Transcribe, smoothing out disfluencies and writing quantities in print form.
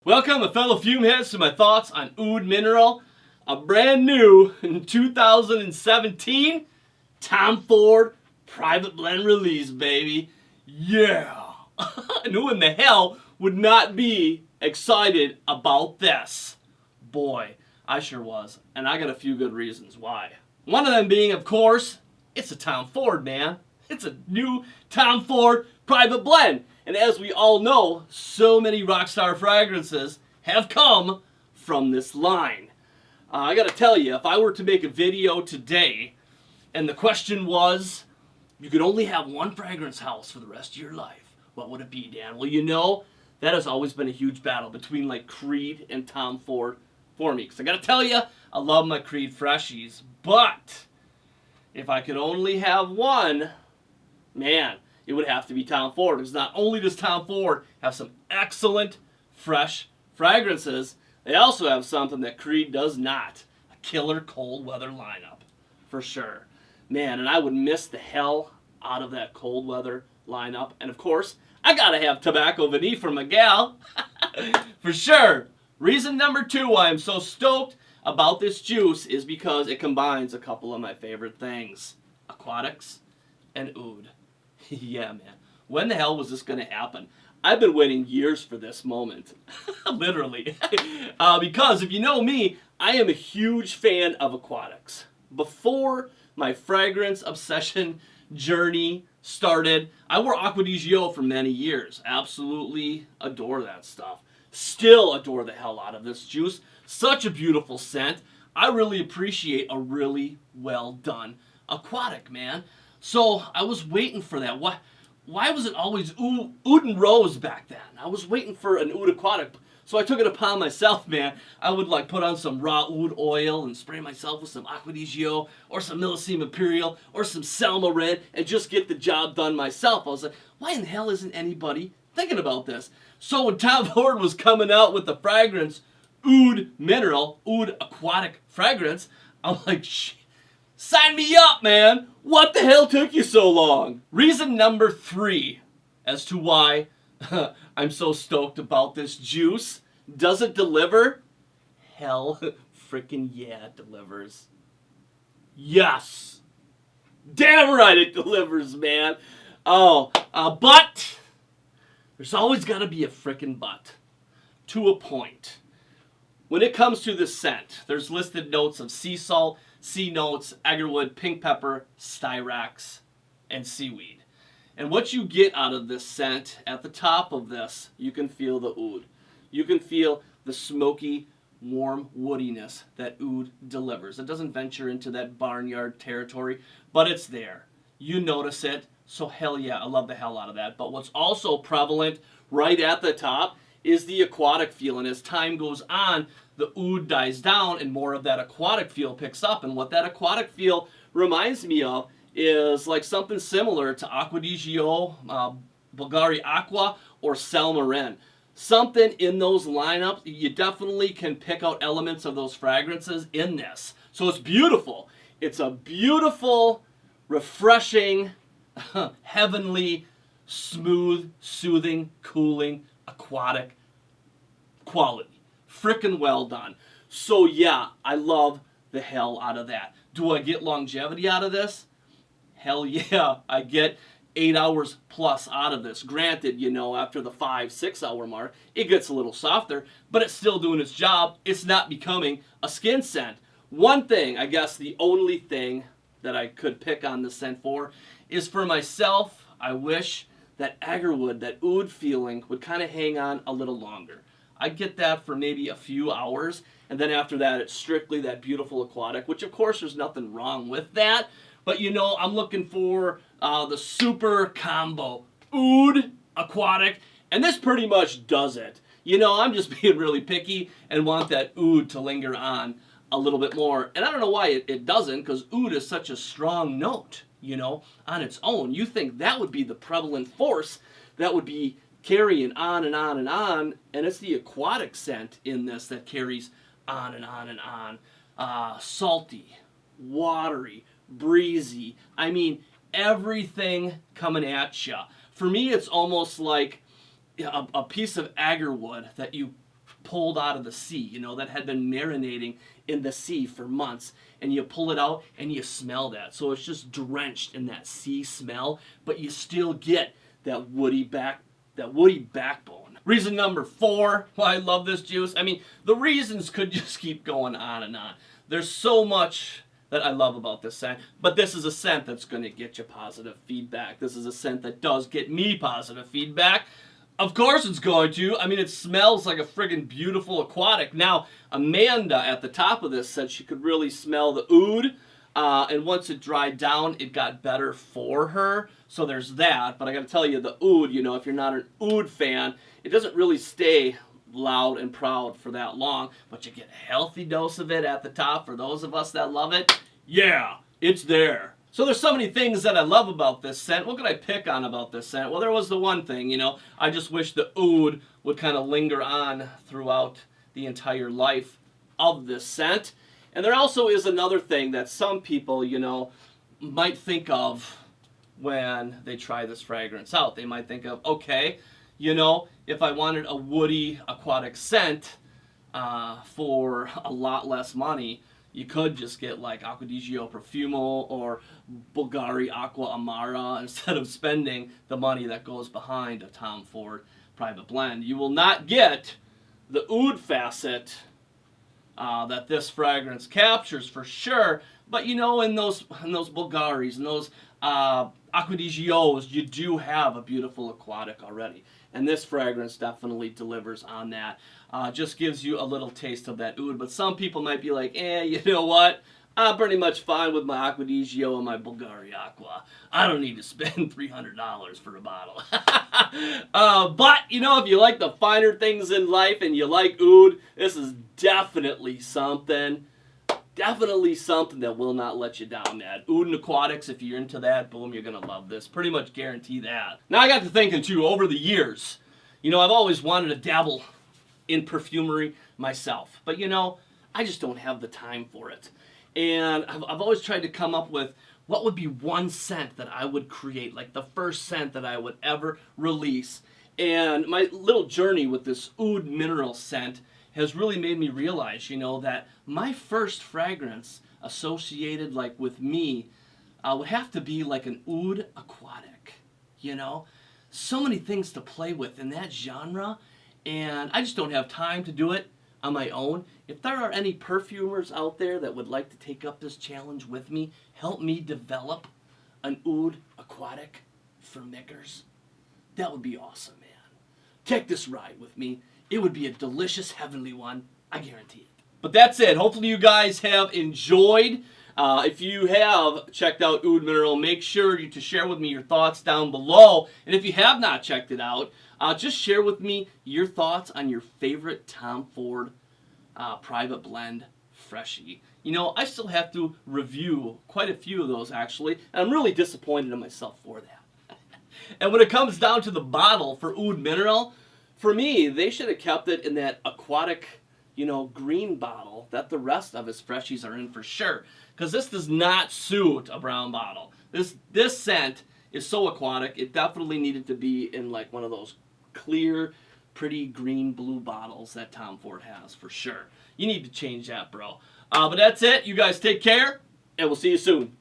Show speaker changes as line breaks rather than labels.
Welcome, fellow fumeheads, to my thoughts on Oud Mineral, a brand new in 2017 Tom Ford private blend release, baby. Yeah! And who in the hell would not be excited about this? Boy, I sure was, and I got a few good reasons why. One of them being, of course, it's a Tom Ford, man. It's a new Tom Ford private blend. And as we all know, so many rockstar fragrances have come from this line. I gotta tell you, if I were to make a video today and the question was, you could only have one fragrance house for the rest of your life, what would it be, Dan? Well, you know, that has always been a huge battle between like Creed and Tom Ford for me. Because I gotta tell you, I love my Creed Freshies, but if I could only have one, man, it would have to be Tom Ford. Because not only does Tom Ford have some excellent fresh fragrances, they also have something that Creed does not. A killer cold weather lineup, for sure. Man, and I would miss the hell out of that cold weather lineup. And of course, I gotta have Tobacco Vanille for my gal. For sure. Reason number 2 why I'm so stoked about this juice is because it combines a couple of my favorite things. Aquatics and oud. Yeah, man. When the hell was this going to happen? I've been waiting years for this moment. Literally. Because if you know me, I am a huge fan of aquatics. Before my fragrance obsession journey started, I wore Acqua di Gio for many years. Absolutely adore that stuff. Still adore the hell out of this juice. Such a beautiful scent. I really appreciate a really well done aquatic, man. So I was waiting for that. Why was it always oud and rose back then? I was waiting for an oud aquatic. So I took it upon myself, man. I would like put on some raw oud oil and spray myself with some Acqua di Gio or some Millésime Imperial or some Selma Red and just get the job done myself. I was like, why in the hell isn't anybody thinking about this? So when Tom Ford was coming out with the fragrance Oud Mineral, Oud Aquatic fragrance, I'm like, shit. Sign me up, man! What the hell took you so long? Reason number 3 as to why I'm so stoked about this juice. Does it deliver? Hell freaking yeah, it delivers. Yes! Damn right it delivers, man! But there's always gotta be a freaking but. To a point. When it comes to the scent, there's listed notes of sea salt, sea notes, agarwood, pink pepper, styrax, and seaweed. And what you get out of this scent, at the top of this, you can feel the oud. You can feel the smoky, warm woodiness that oud delivers. It doesn't venture into that barnyard territory, but it's there. You notice it, so hell yeah, I love the hell out of that. But what's also prevalent right at the top is the aquatic feel. And as time goes on, the oud dies down and more of that aquatic feel picks up. And what that aquatic feel reminds me of is like something similar to Acqua di Gio, Bulgari Aqua, or Selma Ren. Something in those lineups, you definitely can pick out elements of those fragrances in this. So it's beautiful. It's a beautiful, refreshing, heavenly, smooth, soothing, cooling, aquatic quality. Frickin' well done. So yeah, I love the hell out of that. Do I get longevity out of this? Hell yeah, I get 8 hours plus out of this. Granted, you know, after the 5-6 hour mark, it gets a little softer, but it's still doing its job. It's not becoming a skin scent. One thing, I guess the only thing that I could pick on the scent for is for myself, I wish that agarwood, that oud feeling would kind of hang on a little longer. I get that for maybe a few hours, and then after that, it's strictly that beautiful aquatic, which of course there's nothing wrong with that. But you know, I'm looking for the super combo, oud, aquatic, and this pretty much does it. You know, I'm just being really picky and want that oud to linger on a little bit more. And I don't know why it doesn't, because oud is such a strong note, you know, on its own. You think that would be the prevalent force that would be carrying on and on and on, and it's the aquatic scent in this that carries on and on and on. Salty, watery, breezy. I mean, everything coming at you. For me, it's almost like a piece of agarwood that you pulled out of the sea, you know, that had been marinating in the sea for months. And you pull it out and you smell that. So it's just drenched in that sea smell, but you still get that woody backbone. Reason number 4 why I love this juice. I mean, the reasons could just keep going on and on. There's so much that I love about this scent, but this is a scent that's going to get you positive feedback. This is a scent that does get me positive feedback. Of course it's going to. I mean, it smells like a friggin' beautiful aquatic. Now, Amanda at the top of this said she could really smell the oud, and once it dried down, it got better for her. So there's that. But I gotta tell you, the oud, you know, if you're not an oud fan, it doesn't really stay loud and proud for that long, but you get a healthy dose of it at the top for those of us that love it. Yeah, it's there. So there's so many things that I love about this scent. What could I pick on about this scent? Well, there was the one thing, you know, I just wish the oud would kind of linger on throughout the entire life of this scent. And there also is another thing that some people, you know, might think of when they try this fragrance out. They might think of, okay, you know, if I wanted a woody aquatic scent for a lot less money, you could just get like Acqua di Gio Profumo or Bulgari Aqua Amara instead of spending the money that goes behind a Tom Ford private blend. You will not get the oud facet that this fragrance captures for sure, but you know, in those Bulgaris and those Acqua di Gios, you do have a beautiful aquatic already. And this fragrance definitely delivers on that. Just gives you a little taste of that oud. But some people might be like, you know what? I'm pretty much fine with my Acqua di Gio and my Bulgari Aqua. I don't need to spend $300 for a bottle. But, you know, if you like the finer things in life and you like oud, this is definitely something that will not let you down, man. Oud and aquatics, if you're into that, boom, you're going to love this. Pretty much guarantee that. Now, I got to thinking, too, over the years, you know, I've always wanted to dabble in perfumery myself. But, you know, I just don't have the time for it. And I've always tried to come up with what would be one scent that I would create, like the first scent that I would ever release. And my little journey with this oud mineral scent has really made me realize, you know, that my first fragrance associated like with me would have to be like an oud aquatic, you know? So many things to play with in that genre, and I just don't have time to do it on my own. If there are any perfumers out there that would like to take up this challenge with me, help me develop an oud aquatic for Mickers, that would be awesome, man. Take this ride with me. It would be a delicious, heavenly one. I guarantee it. But that's it. Hopefully you guys have enjoyed. If you have checked out Oud Mineral, make sure to share with me your thoughts down below. And if you have not checked it out, just share with me your thoughts on your favorite Tom Ford private blend freshie. You know, I still have to review quite a few of those, actually. And I'm really disappointed in myself for that. And when it comes down to the bottle for Oud Mineral, for me, they should have kept it in that aquatic, you know, green bottle that the rest of his freshies are in for sure. Because this does not suit a brown bottle. This scent is so aquatic, it definitely needed to be in like one of those clear, pretty green blue bottles that Tom Ford has for sure. You need to change that, bro. But that's it. You guys take care, and we'll see you soon.